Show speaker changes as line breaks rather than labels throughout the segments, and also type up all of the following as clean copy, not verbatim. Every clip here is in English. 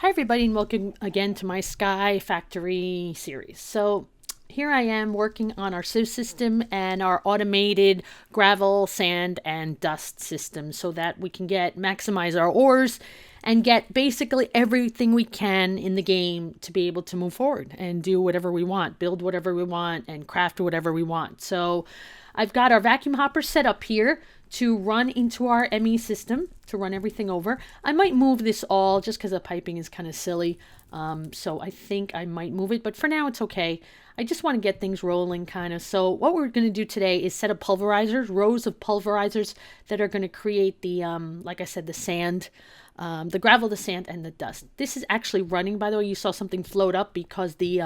Hi everybody and welcome again to my Sky Factory series. So here I am working on our sieve system and our automated gravel, sand, and dust system so that we can maximize our ores and get basically everything we can in the game to be able to move forward and do whatever we want, build whatever we want, and craft whatever we want. So I've got our vacuum hopper set up here to run into our ME system, to run everything over. I might move this all just because the piping is kind of silly. So I think I might move it, but for now it's okay. I just want to get things rolling kind of. So what we're going to do today is set up pulverizers, rows of pulverizers that are going to create the, like I said, the sand, the gravel, the sand, and the dust. This is actually running, by the way. You saw something float up because the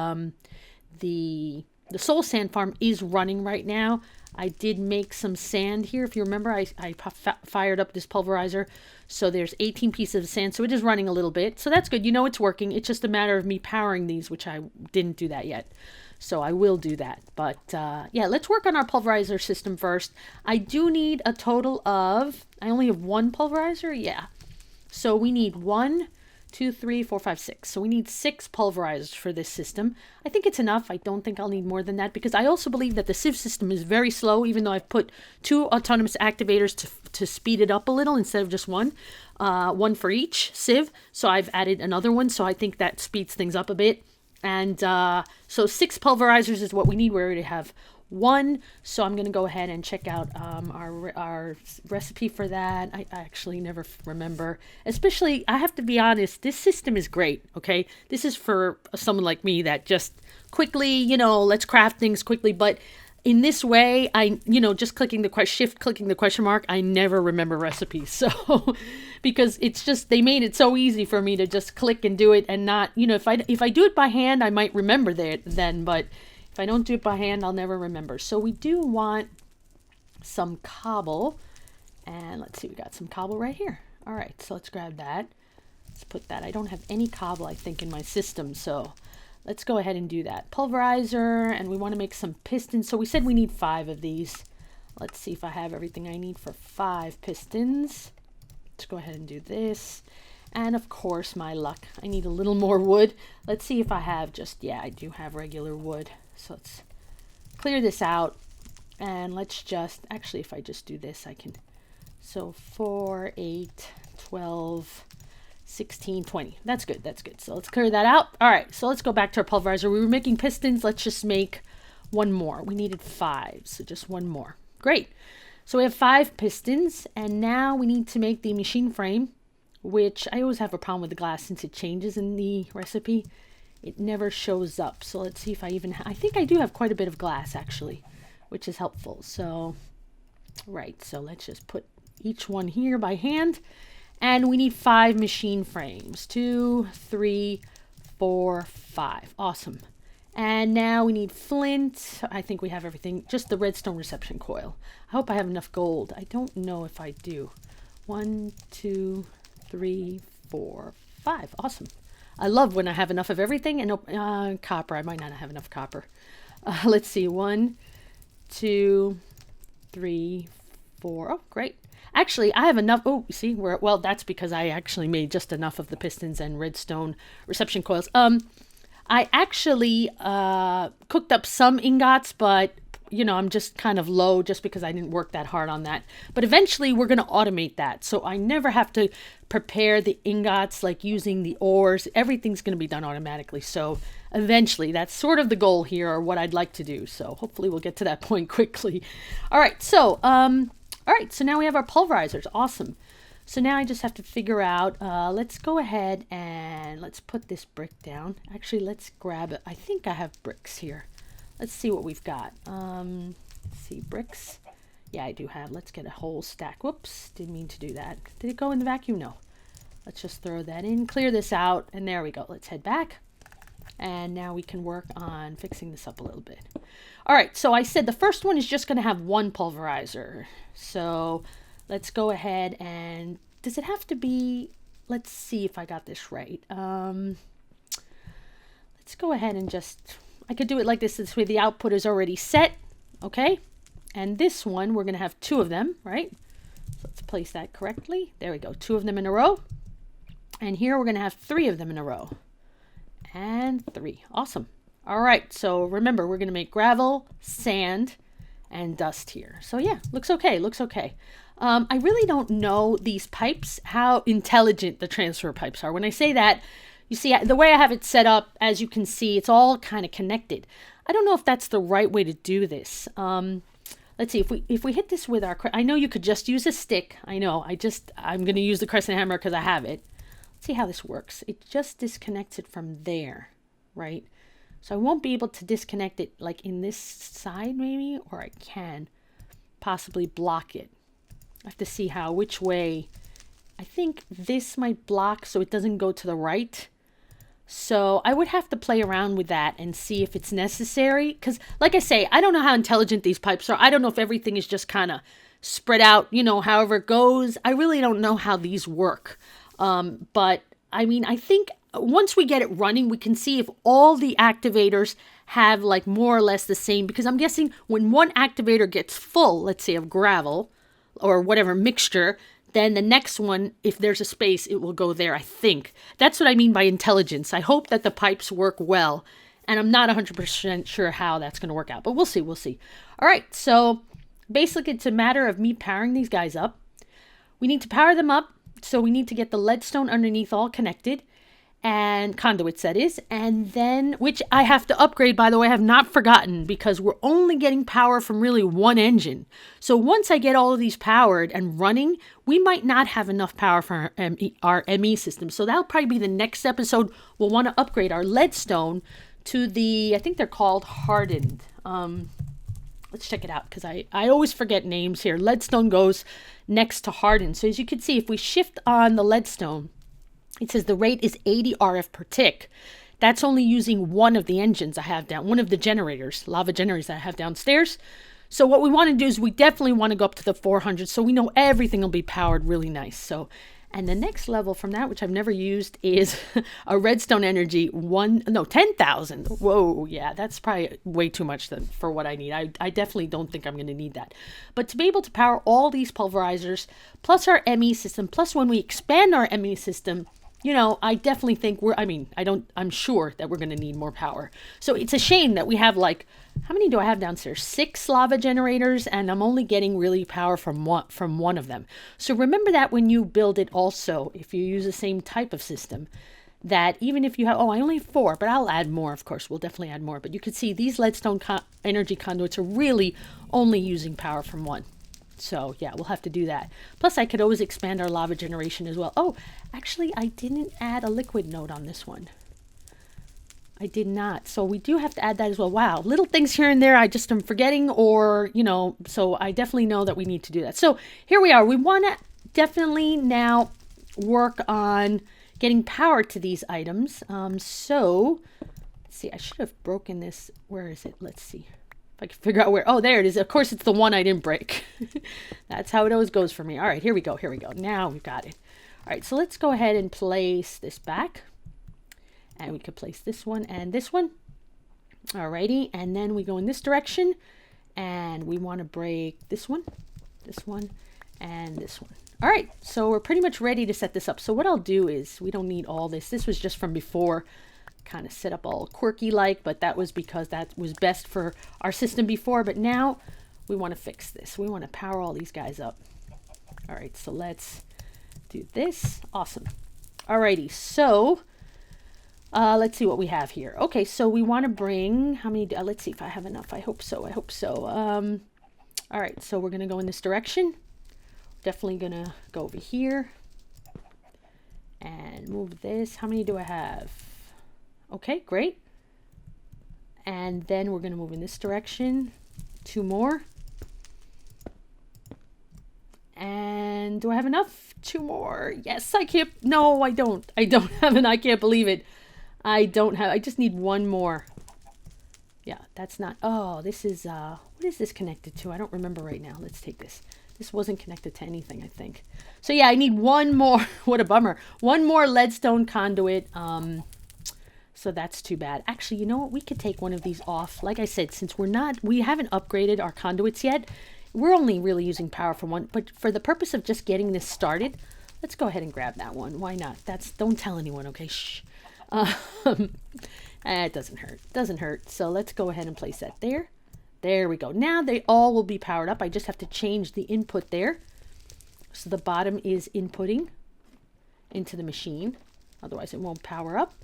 soul sand farm is running right now. I did make some sand here. If you remember, I fired up this pulverizer. So there's 18 pieces of sand. So it is running a little bit. So that's good. You know it's working. It's just a matter of me powering these, which I didn't do that yet. So I will do that. But yeah, let's work on our pulverizer system first. I do need a total of, I only have one pulverizer. Yeah. So we need 1, 2, 3, 4, 5, 6. So we need 6 pulverizers for this system. I think it's enough. I don't think I'll need more than that because I also believe that the sieve system is very slow, even though I've put 2 autonomous activators to speed it up a little instead of just one for each sieve. So I've added another one. So I think that speeds things up a bit. And so 6 pulverizers is what we need. We already have 1, so I'm going to go ahead and check out our recipe for that. I actually never remember. Especially, I have to be honest, this system is great, okay? This is for someone like me that just quickly, let's craft things quickly. But in this way, just clicking the question mark, I never remember recipes. So, because it's just, they made it so easy for me to just click and do it and not, if I do it by hand, I might remember that then, but if I don't do it by hand, I'll never remember. So we do want some cobble. And let's see, we got some cobble right here. All right, so let's grab that. Let's put that. I don't have any cobble, I think, in my system. So let's go ahead and do that. Pulverizer, and we want to make some pistons. So we said we need 5 of these. Let's see if I have everything I need for 5 pistons. Let's go ahead and do this. And of course, my luck, I need a little more wood. Let's see if I have yeah, I do have regular wood. So let's clear this out and let's actually, if I just do this, I can, so 4, 8, 12, 16, 20. That's good. That's good. So let's clear that out. All right. So let's go back to our pulverizer. We were making pistons. Let's just make 1 more. We needed 5. So just 1 more. Great. So we have 5 pistons and now we need to make the machine frame, which I always have a problem with the glass since it changes in the recipe. It never shows up. So let's see if I even I think I do have quite a bit of glass actually, which is helpful. So, right. So let's just put each one here by hand. And we need 5 machine frames. 2, 3, 4, 5. Awesome. And now we need flint. I think we have everything. Just the redstone reception coil. I hope I have enough gold. I don't know if I do. 1, 2, 3, 4, 5. Awesome. I love when I have enough of everything. And copper. I might not have enough copper. Let's see. 1, 2, 3, 4. Oh, great. Actually, I have enough. Oh, see, well, that's because I actually made just enough of the pistons and redstone reception coils. I actually cooked up some ingots, but I'm just kind of low just because I didn't work that hard on that. But eventually we're going to automate that. So I never have to prepare the ingots like using the ores. Everything's going to be done automatically. So eventually that's sort of the goal here, or what I'd like to do. So hopefully we'll get to that point quickly. All right. So, so now we have our pulverizers. Awesome. So now I just have to figure out, let's go ahead and let's put this brick down. Actually, let's grab it. I think I have bricks here. Let's see what we've got. Let's see, bricks. Yeah, I do have. Let's get a whole stack. Whoops, didn't mean to do that. Did it go in the vacuum? No. Let's just throw that in, clear this out, and there we go. Let's head back. And now we can work on fixing this up a little bit. All right, so I said the first one is just going to have 1 pulverizer. So let's go ahead and, does it have to be, let's see if I got this right. Let's go ahead and I could do it like this way the output is already set, okay? And this one, we're going to have 2 of them, right? So let's place that correctly. There we go, 2 of them in a row. And here we're going to have 3 of them in a row. And 3. Awesome. All right. So remember, we're going to make gravel, sand, and dust here. So yeah, looks okay. Looks okay. I really don't know these pipes, how intelligent the transfer pipes are. When I say that, you see the way I have it set up, as you can see, it's all kind of connected. I don't know if that's the right way to do this. Let's see, if we hit this with our, I know you could just use a stick. I know, I'm going to use the crescent hammer because I have it. Let's see how this works. It just disconnects it from there, right? So I won't be able to disconnect it like in this side maybe, or I can possibly block it. I have to see which way. I think this might block so it doesn't go to the right. So I would have to play around with that and see if it's necessary. Because like I say, I don't know how intelligent these pipes are. I don't know if everything is just kind of spread out, however it goes. I really don't know how these work. But I mean, I think once we get it running, we can see if all the activators have like more or less the same. Because I'm guessing when one activator gets full, let's say of gravel, or whatever mixture, then the next one, if there's a space, it will go there, I think. That's what I mean by intelligence. I hope that the pipes work well, and I'm not 100% sure how that's going to work out, but we'll see, we'll see. All right, so basically it's a matter of me powering these guys up. We need to power them up, so we need to get the leadstone underneath all connected, and conduits that is, and then, which I have to upgrade, by the way, I have not forgotten, because we're only getting power from really one engine. So once I get all of these powered and running, we might not have enough power for our ME system. So that'll probably be the next episode. We'll want to upgrade our leadstone to the, I think they're called hardened. Let's check it out, because I always forget names here. Leadstone goes next to hardened. So as you can see, if we shift on the leadstone, it says the rate is 80 RF per tick. That's only using one of the engines I have down, one of the generators, lava generators that I have downstairs. So what we want to do is we definitely want to go up to the 400 so we know everything will be powered really nice. So, and the next level from that, which I've never used, is a redstone energy 10,000. Whoa, yeah, that's probably way too much for what I need. I definitely don't think I'm going to need that. But to be able to power all these pulverizers, plus our ME system, plus when we expand our ME system, I definitely think I'm sure that we're going to need more power. So it's a shame that we have how many do I have downstairs? 6 lava generators, and I'm only getting really power from one of them. So remember that when you build it also, if you use the same type of system, that even if you have, I only have 4, but I'll add more, of course. We'll definitely add more. But you can see these leadstone energy conduits are really only using power from one. So yeah, we'll have to do that. Plus I could always expand our lava generation as well. Oh, actually I didn't add a liquid node on this one. I did not. So we do have to add that as well. Wow, little things here and there I just am forgetting, or, so I definitely know that we need to do that. So here we are. We want to definitely now work on getting power to these items. So let's see, I should have broken this. Where is it? Let's see. If I can figure out where. Oh, there it is. Of course, it's the one I didn't break. That's how it always goes for me. All right, here we go. Here we go. Now we've got it. All right, so let's go ahead and place this back. And we could place this one and this one. Alrighty, and then we go in this direction. And we want to break this one, and this one. All right, so we're pretty much ready to set this up. So what I'll do is, we don't need all this. This was just from before. Kind of set up all quirky like, but that was because that was best for our system before. But now we want to fix this. We want to power all these guys up. All right, so let's do this. Awesome. Alrighty, so let's see what we have here. Okay, so we want to bring how many? Let's see if I have enough. I hope so. I hope so. All right, so we're gonna go in this direction. Definitely gonna go over here and move this. How many do I have? Okay, great. And then we're going to move in this direction. 2 more. And do I have enough? 2 more. Yes, I can't. No, I don't. I don't have an. I can't believe it. I don't have. I just need 1 more. Yeah, that's not. Oh, this is. What is this connected to? I don't remember right now. Let's take this. This wasn't connected to anything, I think. So yeah, I need 1 more. What a bummer. 1 more leadstone conduit. So that's too bad. Actually, you know what? We could take one of these off. Like I said, since we haven't upgraded our conduits yet, we're only really using power from one. But for the purpose of just getting this started, Let's go ahead and grab that one. Why not? Don't tell anyone, okay? Shh. It doesn't hurt. Doesn't hurt. So let's go ahead and place that there. There we go. Now they all will be powered up. I just have to change the input there. So the bottom is inputting into the machine. Otherwise it won't power up.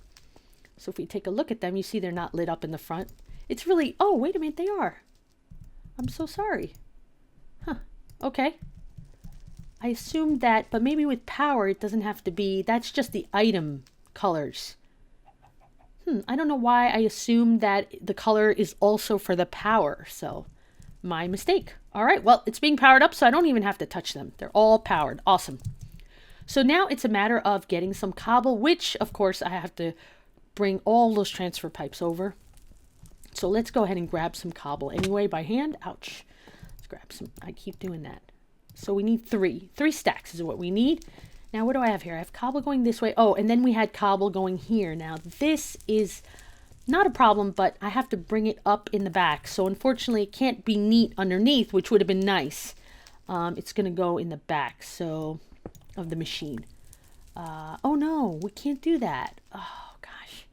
So if we take a look at them, you see they're not lit up in the front. It's really, oh, wait a minute, they are. I'm so sorry. Huh, okay. I assumed that, but maybe with power it doesn't have to be, that's just the item colors. I don't know why I assumed that the color is also for the power, so my mistake. All right, well, it's being powered up, so I don't even have to touch them. They're all powered. Awesome. So now it's a matter of getting some cobble, which, of course, I have to bring all those transfer pipes over. So let's go ahead and grab some cobble anyway by hand. Ouch. Let's grab some. I keep doing that. So we need 3. 3 stacks is what we need. Now, what do I have here? I have cobble going this way. Oh, and then we had cobble going here. Now, this is not a problem, but I have to bring it up in the back. So, unfortunately, it can't be neat underneath, which would have been nice. It's going to go in the back of the machine. Oh, no, we can't do that. Oh, gosh.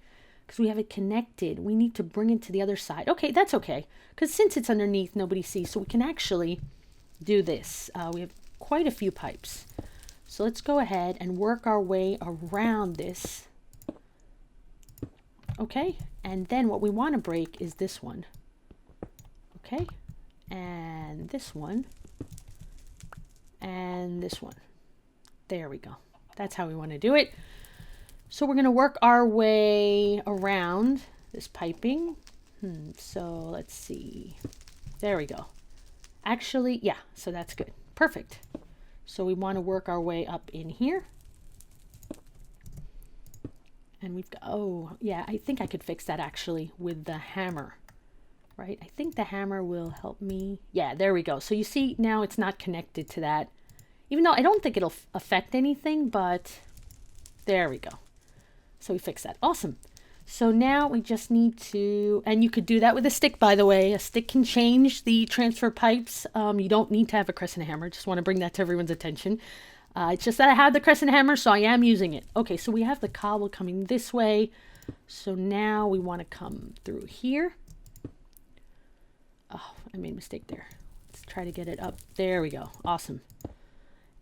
Because we have it connected. We need to bring it to the other side. Okay, that's okay. Because since it's underneath, nobody sees. So, we can actually do this. We have quite a few pipes. So let's go ahead and work our way around this. Okay, and then what we want to break is this one. Okay, and this one, and this one. There we go. That's how we want to do it. So we're going to work our way around this piping. So let's see. There we go. Actually, yeah, so that's good. Perfect. So we want to work our way up in here. And we've got, oh, yeah, I think I could fix that actually with the hammer, right? I think the hammer will help me. Yeah, there we go. So you see now it's not connected to that, even though I don't think it'll affect anything, but there we go. So we fixed that. Awesome. So now we just need to, and you could do that with a stick, by the way. A stick can change the transfer pipes. You don't need to have a crescent hammer. Just want to bring that to everyone's attention. It's just that I have the crescent hammer, so I am using it. Okay, so we have the cobble coming this way. So now we want to come through here. Oh, I made a mistake there. Let's try to get it up. There we go. Awesome.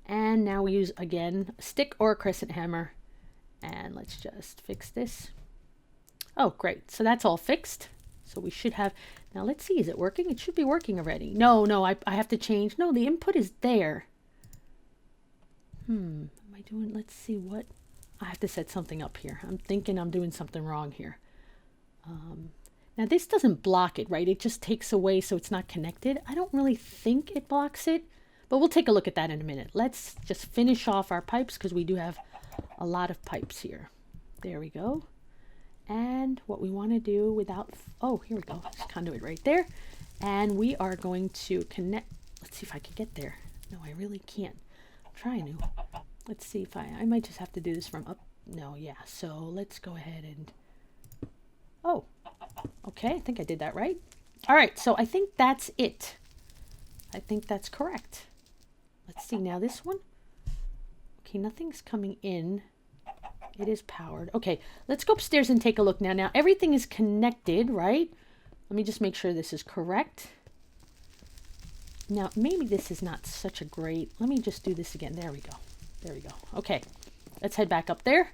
And now we use, again, a stick or a crescent hammer. And let's just fix this. Oh, great. So that's all fixed. So we should have, now let's see, is it working? It should be working already. No, I have to change. No, the input is there. Am I doing, let's see what, I have to set something up here. I'm thinking I'm doing something wrong here. Now this doesn't block it, right? It just takes away so it's not connected. I don't really think it blocks it, but we'll take a look at that in a minute. Let's just finish off our pipes because we do have a lot of pipes here. There we go. And what we want to do without, oh, here we go. There's conduit right there. And we are going to connect. Let's see if I can get there. No, I really can't. I'm trying to. Let's see if I might just have to do this from up. No, yeah. So let's go ahead and, oh, okay. I think I did that right. All right. So I think that's it. I think that's correct. Let's see now this one. Okay, nothing's coming in. It is powered. Okay, let's go upstairs and take a look now. Now, everything is connected, right? Let me just make sure this is correct. Now, maybe this is not such a great... Let me just do this again. There we go. There we go. Okay, let's head back up there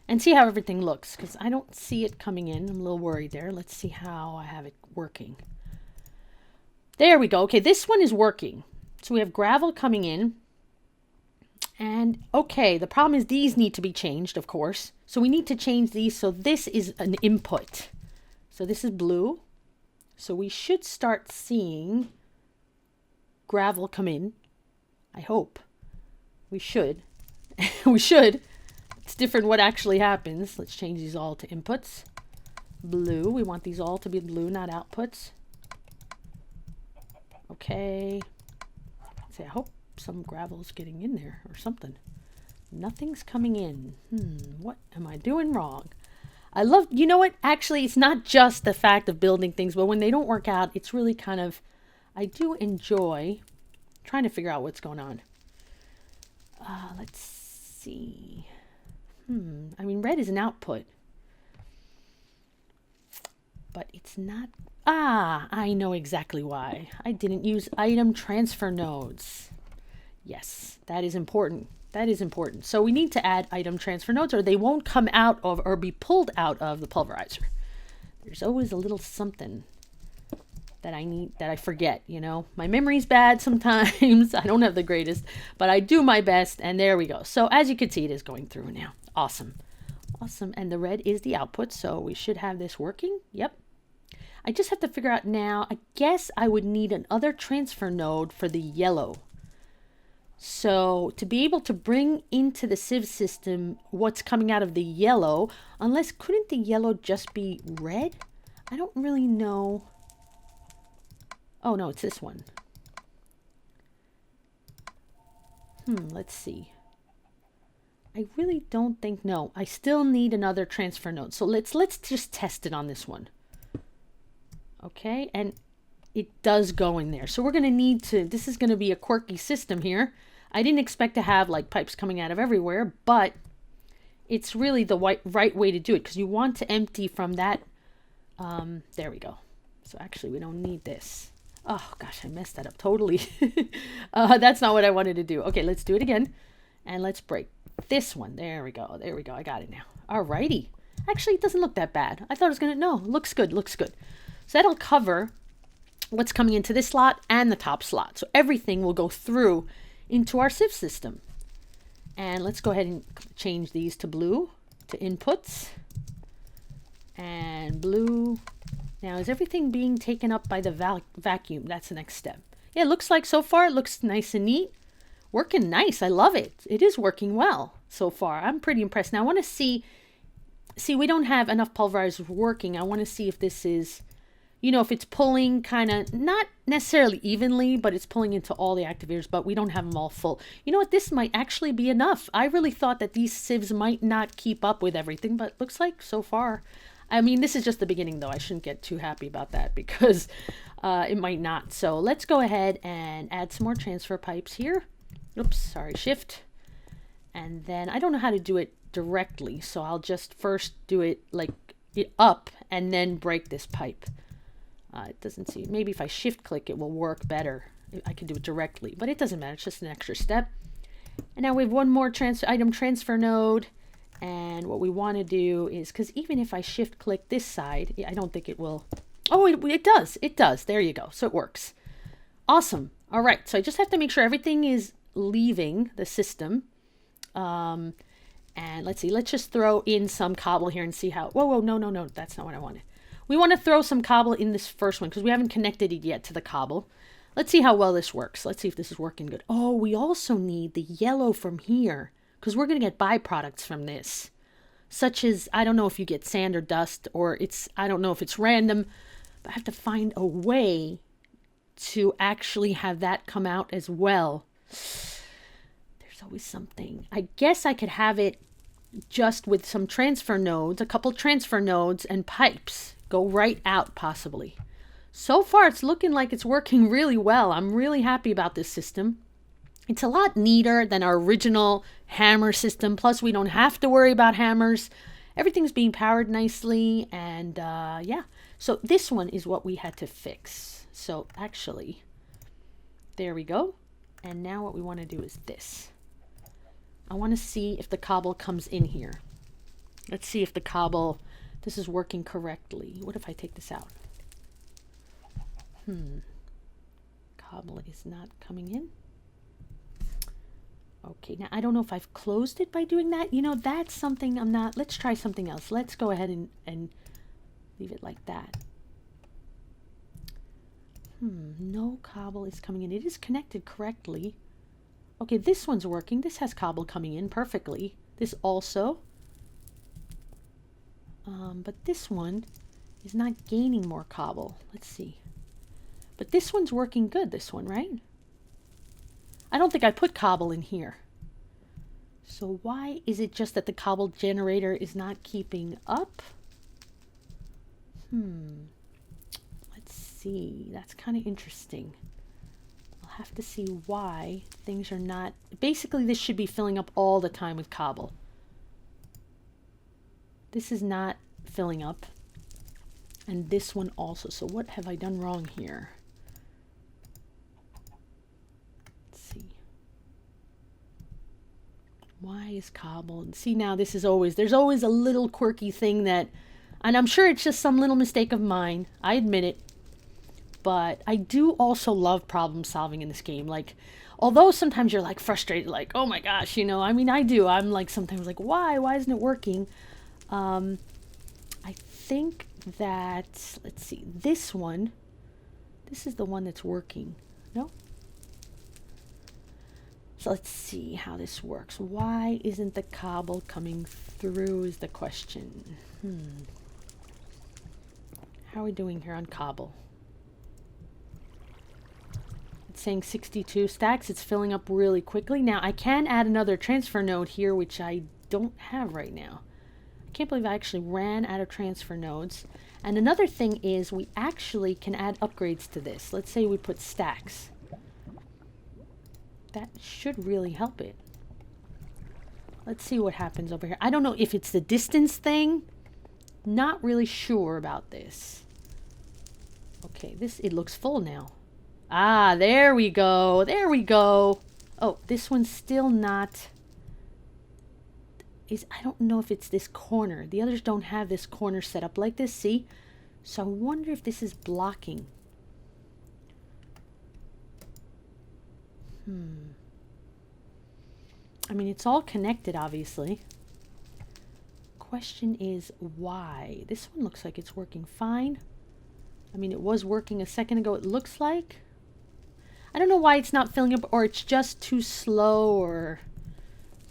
and see how everything looks, because I don't see it coming in. I'm a little worried there. Let's see how I have it working. There we go. Okay, this one is working. So we have gravel coming in. And okay, the problem is these need to be changed, of course. So we need to change these. So this is an input. So this is blue. So we should start seeing gravel come in. I hope. We should. We should. It's different what actually happens. Let's change these all to inputs. Blue. We want these all to be blue, not outputs. Okay. See, I hope some gravel's getting in there or something. Nothing's coming in. What am I doing wrong? I love, you know what? Actually, it's not just the fact of building things, but when they don't work out, it's really kind of, I do enjoy trying to figure out what's going on. Let's see. I mean, red is an output. But it's not. Ah, I know exactly why. I didn't use item transfer nodes. Yes, that is important. That is important. So we need to add item transfer nodes or they won't come out of or be pulled out of the pulverizer. There's always a little something that I need, that I forget, you know. My memory's bad sometimes. I don't have the greatest, but I do my best, and there we go. So as you can see, it is going through now. Awesome. Awesome. And the red is the output, so we should have this working. Yep. I just have to figure out now, I guess I would need another transfer node for the yellow. So to be able to bring into the sieve system what's coming out of the yellow, unless, couldn't the yellow just be red? I don't really know. Oh no, it's this one. Let's see. I really don't think, no, I still need another transfer node. So let's just test it on this one. Okay, and it does go in there. So we're going to need to, this is going to be a quirky system here. I didn't expect to have like pipes coming out of everywhere, but it's really the right way to do it because you want to empty from that. There we go. So actually we don't need this. Oh gosh, I messed that up totally. That's not what I wanted to do. Okay, let's do it again. And let's break this one. There we go. There we go. I got it now. Alrighty. Actually, it doesn't look that bad. I thought it was going to, no, looks good. Looks good. So that'll cover what's coming into this slot and the top slot. So everything will go through into our sieve system. And let's go ahead and change these to blue, to inputs. And blue. Now, is everything being taken up by the vacuum? That's the next step. Yeah, it looks like so far it looks nice and neat. Working nice. I love it. It is working well so far. I'm pretty impressed. Now, I want to see, we don't have enough pulverizers working. I want to see if this is, you know, if it's pulling kind of, not necessarily evenly, but it's pulling into all the activators, but we don't have them all full. You know what? This might actually be enough. I really thought that these sieves might not keep up with everything, but looks like so far. I mean, this is just the beginning, though. I shouldn't get too happy about that because it might not. So let's go ahead and add some more transfer pipes here. Oops, sorry, shift. And then I don't know how to do it directly, so I'll just first do it like up and then break this pipe. It doesn't seem, maybe if I shift click it will work better. I can do it directly, but it doesn't matter. It's just an extra step. And now we have one more item transfer node. And what we want to do is, because even if I shift click this side, I don't think it will. Oh, it does. It does. There you go. So it works. Awesome. All right. So I just have to make sure everything is leaving the system. And let's see. Let's just throw in some cobble here and see how. Whoa, no. That's not what I wanted. We want to throw some cobble in this first one because we haven't connected it yet to the cobble. Let's see how well this works. Let's see if this is working good. Oh, we also need the yellow from here, because we're going to get byproducts from this, such as, I don't know if you get sand or dust, or it's, I don't know if it's random, but I have to find a way to actually have that come out as well. There's always something. I guess I could have it just with some transfer nodes, a couple transfer nodes and pipes go right out possibly. So far, it's looking like it's working really well. I'm really happy about this system. It's a lot neater than our original hammer system. Plus, we don't have to worry about hammers. Everything's being powered nicely. And yeah, so this one is what we had to fix. So actually, there we go. And now what we want to do is this. I want to see if the cobble comes in here. Let's see if the cobble, this is working correctly. What if I take this out? Cobble is not coming in. Okay, now I don't know if I've closed it by doing that. You know, that's something I'm not. Let's try something else. Let's go ahead and leave it like that. No cobble is coming in. It is connected correctly. Okay, this one's working. This has cobble coming in perfectly. This also. But this one is not gaining more cobble. Let's see. But this one's working good, this one, right? I don't think I put cobble in here. So why is it just that the cobble generator is not keeping up? Let's see. That's kind of interesting. I'll have to see why things are not... Basically, this should be filling up all the time with cobble. This is not filling up. And this one also. So what have I done wrong here? Let's see. Why is cobble? And see, now this is always... There's always a little quirky thing that... And I'm sure it's just some little mistake of mine. I admit it. But I do also love problem solving in this game. Like, although sometimes you're like frustrated, like, oh my gosh, you know, I mean, I do. I'm like sometimes like, why isn't it working? I think that, let's see, this one, this is the one that's working. No? So let's see how this works. Why isn't the cobble coming through is the question. How are we doing here on cobble? Saying 62 stacks. It's filling up really quickly. Now I can add another transfer node here, which I don't have right now. I can't believe I actually ran out of transfer nodes. And another thing is we actually can add upgrades to this. Let's say we put stacks. That should really help it. Let's see what happens over here. I don't know if it's the distance thing. Not really sure about this. Okay, it looks full now. Ah, there we go. There we go. Oh, this one's still not... I don't know if it's this corner. The others don't have this corner set up like this, see? So I wonder if this is blocking. I mean, it's all connected, obviously. Question is why? This one looks like it's working fine. I mean, it was working a second ago, it looks like. I don't know why it's not filling up, or it's just too slow, or...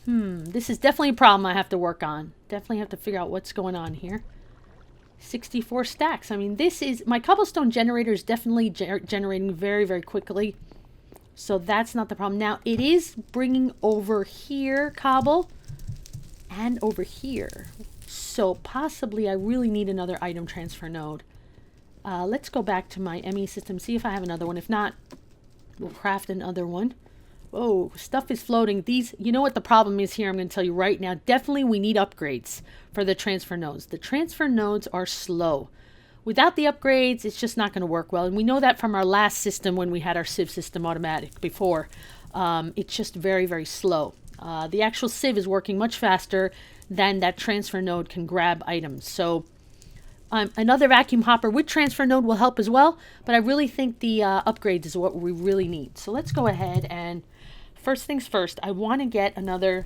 This is definitely a problem I have to work on. Definitely have to figure out what's going on here. 64 stacks. I mean, this is... My cobblestone generator is definitely generating very, very quickly. So that's not the problem. Now, it is bringing over here cobble and over here. So possibly I really need another item transfer node. Let's go back to my ME system, see if I have another one. If not, we'll craft another one. Oh, stuff is floating. These, you know what the problem is here? I'm going to tell you right now. Definitely we need upgrades for the transfer nodes. The transfer nodes are slow. Without the upgrades, it's just not going to work well. And we know that from our last system when we had our sieve system automatic before. It's just very, very slow. The actual sieve is working much faster than that transfer node can grab items. So another vacuum hopper with transfer node will help as well. But I really think the upgrades is what we really need. So let's go ahead and first things first, I want to get another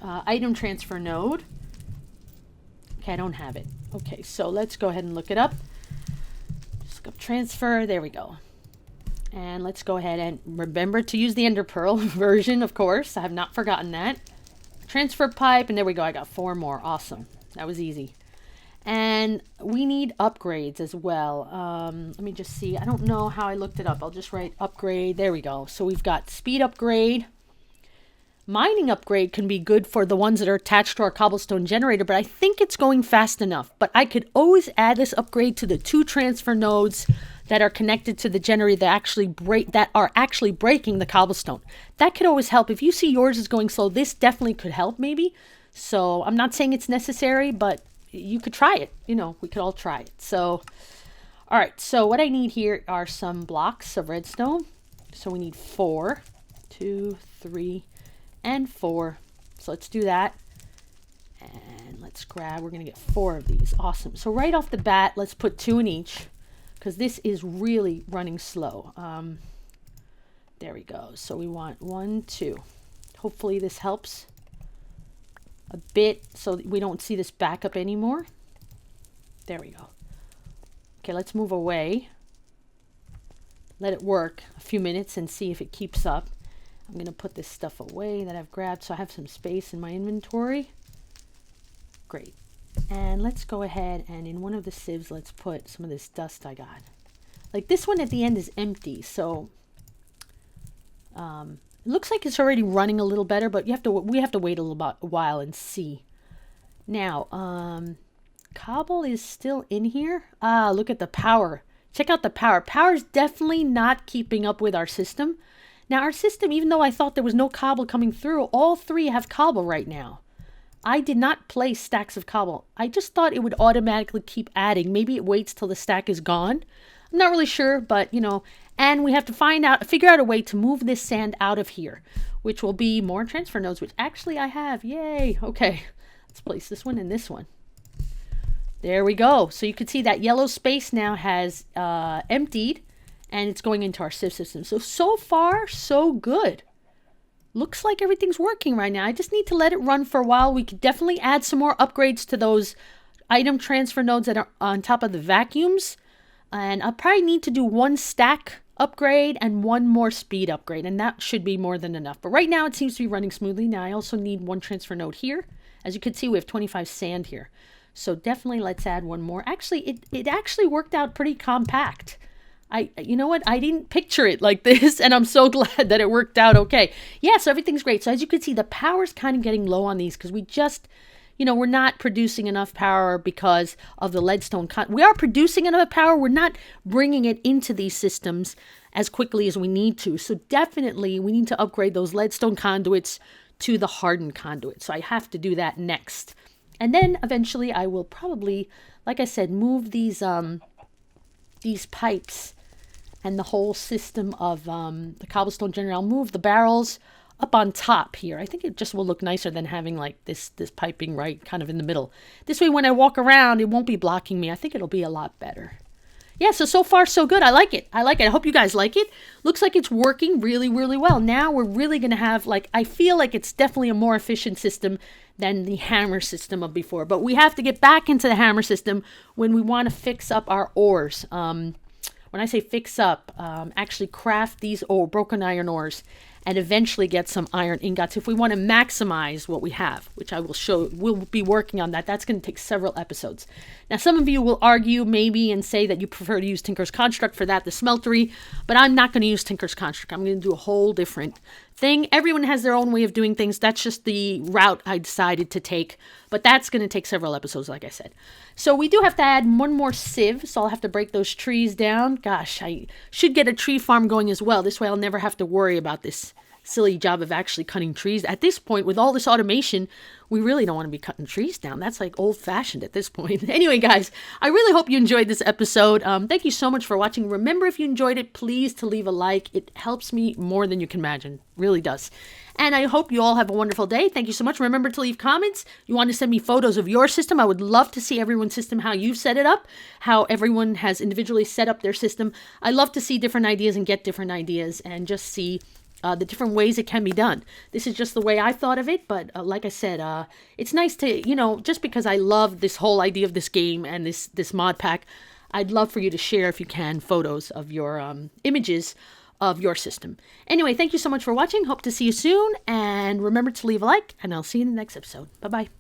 item transfer node. Okay, I don't have it. Okay, so let's go ahead and look it up. Just go transfer. There we go. And let's go ahead and remember to use the Ender Pearl version, of course. I have not forgotten that. Transfer pipe, and there we go. I got 4 more. Awesome. That was easy. And we need upgrades as well. Let me just see. I don't know how I looked it up. I'll just write upgrade. There we go. So we've got speed upgrade. Mining upgrade can be good for the ones that are attached to our cobblestone generator, but I think it's going fast enough. But I could always add this upgrade to the 2 transfer nodes that are connected to the generator that are actually breaking the cobblestone. That could always help. If you see yours is going slow, this definitely could help maybe. So I'm not saying it's necessary, but you could try it. You know, we could all try it. So, all right. So what I need here are some blocks of redstone. So we need 4, 2, 3, and 4. So let's do that. And let's grab, we're going to get 4 of these. Awesome. So right off the bat, let's put 2 in each because this is really running slow. There we go. So we want 1, 2. Hopefully this helps a bit so that we don't see this back up anymore. There we go. Okay, let's move away. Let it work a few minutes and see if it keeps up. I'm going to put this stuff away that I've grabbed so I have some space in my inventory. Great. And let's go ahead and in one of the sieves, let's put some of this dust I got. Like this one at the end is empty, so it looks like it's already running a little better, but we have to wait a while and see. Now, cobble is still in here. Ah, look at the power. check out the power. Power's definitely not keeping up with our system. Now our system, even though I thought there was no cobble coming through, all three have cobble right now. I did not place stacks of cobble. I just thought it would automatically keep adding. Maybe it waits till the stack is gone. I'm not really sure, but you know, and we have to figure out a way to move this sand out of here, which will be more transfer nodes, which actually I have. Yay. Okay, let's place this one and this one. There we go. So you can see that yellow space now has emptied, and it's going into our sieve system. So far, so good. Looks like everything's working right now. I just need to let it run for a while. We could definitely add some more upgrades to those item transfer nodes that are on top of the vacuums. And I'll probably need to do one stack upgrade and one more speed upgrade, and that should be more than enough. But right now it seems to be running smoothly. Now I also need one transfer node here. As you can see, we have 25 sand here. So definitely let's add one more. Actually, it actually worked out pretty compact. You know what? I didn't picture it like this, and I'm so glad that it worked out okay. Yeah, so everything's great. So as you can see, the power's kind of getting low on these because we just, you know, we're not producing enough power because of the leadstone. We are producing enough power. We're not bringing it into these systems as quickly as we need to. So definitely we need to upgrade those leadstone conduits to the hardened conduit. So I have to do that next. And then eventually I will probably, like I said, move these pipes and the whole system of the cobblestone generator. I'll move the barrels up on top here. I think it just will look nicer than having like this piping right kind of in the middle. This way when I walk around, it won't be blocking me. I think it'll be a lot better. Yeah, so far so good. I like it. I like it. I hope you guys like it. Looks like it's working really, really well. Now we're really going to have, like, I feel like it's definitely a more efficient system than the hammer system of before. But we have to get back into the hammer system when we want to fix up our ores. When I say fix up, actually craft these broken iron ores and eventually get some iron ingots if we want to maximize what we have, which I will show. We'll be working on that. That's going to take several episodes. Now, some of you will argue maybe and say that you prefer to use Tinker's Construct for that, the smeltery, but I'm not going to use Tinker's Construct. I'm going to do a whole different thing. Everyone has their own way of doing things. That's just the route I decided to take, but that's going to take several episodes, like I said. So we do have to add one more sieve, so I'll have to break those trees down. Gosh, I should get a tree farm going as well. This way I'll never have to worry about this silly job of actually cutting trees. At this point, with all this automation, we really don't want to be cutting trees down. That's like old-fashioned at this point. Anyway, guys, I really hope you enjoyed this episode. Thank you so much for watching. Remember, if you enjoyed it, please to leave a like. It helps me more than you can imagine. Really does. And I hope you all have a wonderful day. Thank you so much. Remember to leave comments. You want to send me photos of your system. I would love to see everyone's system, how you've set it up, how everyone has individually set up their system. I love to see different ideas and get different ideas and just see the different ways it can be done. This is just the way I thought of it, but like I said, it's nice to, you know, just because I love this whole idea of this game and this mod pack, I'd love for you to share, if you can, photos of your images of your system. Anyway, thank you so much for watching. Hope to see you soon, and remember to leave a like, and I'll see you in the next episode. Bye-bye.